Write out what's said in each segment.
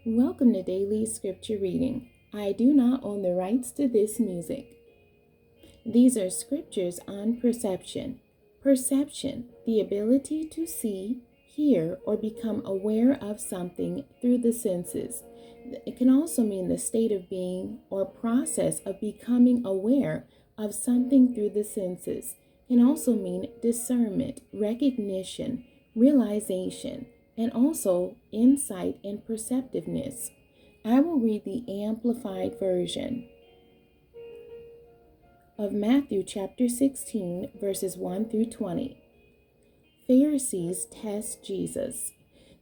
Welcome to Daily Scripture Reading. I do not own the rights to this music. These are scriptures on perception. Perception, the ability to see, hear, or become aware of something through the senses. It can also mean the state of being or process of becoming aware of something through the senses. It can also mean discernment, recognition, realization, and also insight and perceptiveness. I will read the Amplified Version of Matthew chapter 16, verses 1 through 20. Pharisees test Jesus.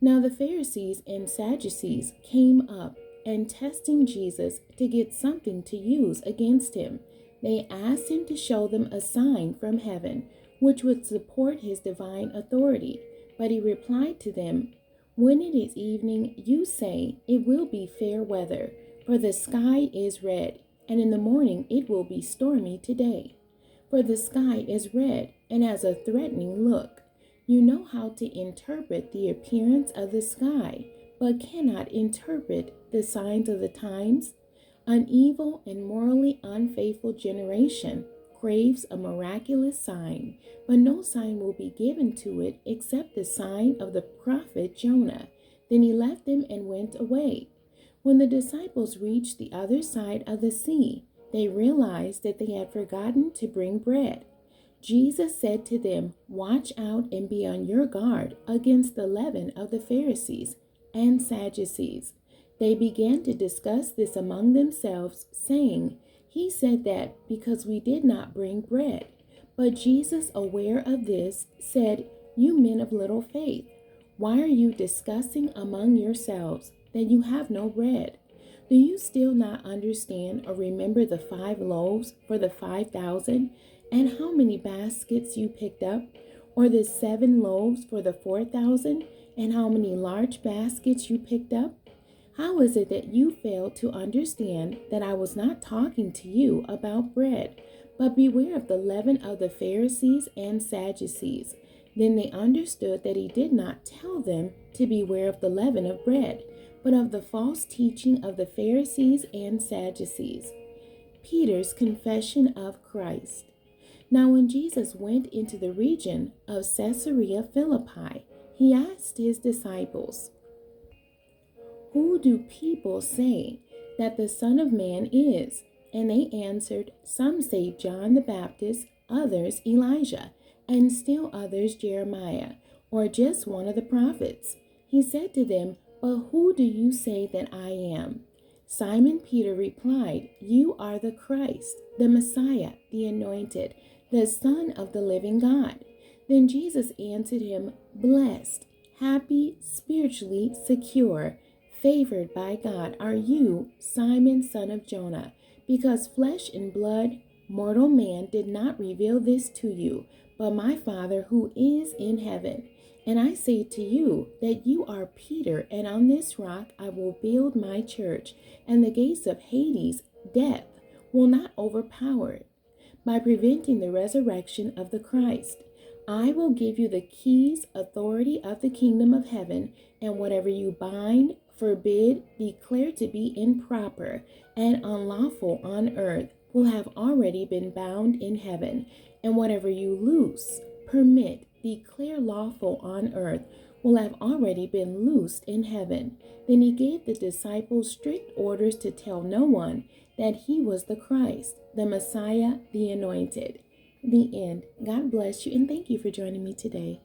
Now the Pharisees and Sadducees came up and testing Jesus to get something to use against him. They asked him to show them a sign from heaven, which would support his divine authority. But he replied to them, "When it is evening, you say, 'It will be fair weather, for the sky is red,' and in the morning it will be stormy today. For the sky is red and has a threatening look. You know how to interpret the appearance of the sky, but cannot interpret the signs of the times. An evil and morally unfaithful generation craves a miraculous sign, but no sign will be given to it except the sign of the prophet Jonah." Then he left them and went away. When the disciples reached the other side of the sea, they realized that they had forgotten to bring bread. Jesus said to them, "Watch out and be on your guard against the leaven of the Pharisees and Sadducees." They began to discuss this among themselves, saying, "He said that because we did not bring bread." But Jesus, aware of this, said, "You men of little faith, why are you discussing among yourselves that you have no bread? Do you still not understand or remember the 5 loaves for the 5,000, and how many baskets you picked up? Or the 7 loaves for the 4,000, and how many large baskets you picked up? How is it that you fail to understand that I was not talking to you about bread? But beware of the leaven of the Pharisees and Sadducees." Then they understood that he did not tell them to beware of the leaven of bread, but of the false teaching of the Pharisees and Sadducees. Peter's confession of Christ. Now when Jesus went into the region of Caesarea Philippi, he asked his disciples, "Who do people say that the Son of Man is?" And they answered, "Some say John the Baptist, others Elijah, and still others Jeremiah, or just one of the prophets." He said to them, "But who do you say that I am?" Simon Peter replied, "You are the Christ, the Messiah, the Anointed, the Son of the living God." Then Jesus answered him, "Blessed, happy, spiritually secure, favored by God are you, Simon, son of Jonah, because flesh and blood, mortal man, did not reveal this to you, but my Father who is in heaven. And I say to you that you are Peter, and on this rock I will build my church, and the gates of Hades, death, will not overpower it. By preventing the resurrection of the Christ, I will give you the keys, authority of the kingdom of heaven, and whatever you bind, forbid, declare to be improper and unlawful on earth will have already been bound in heaven, and whatever you loose, permit, declare lawful on earth will have already been loosed in heaven." Then he gave the disciples strict orders to tell no one that he was the Christ, the Messiah, the Anointed. The end. God bless you, and thank you for joining me today.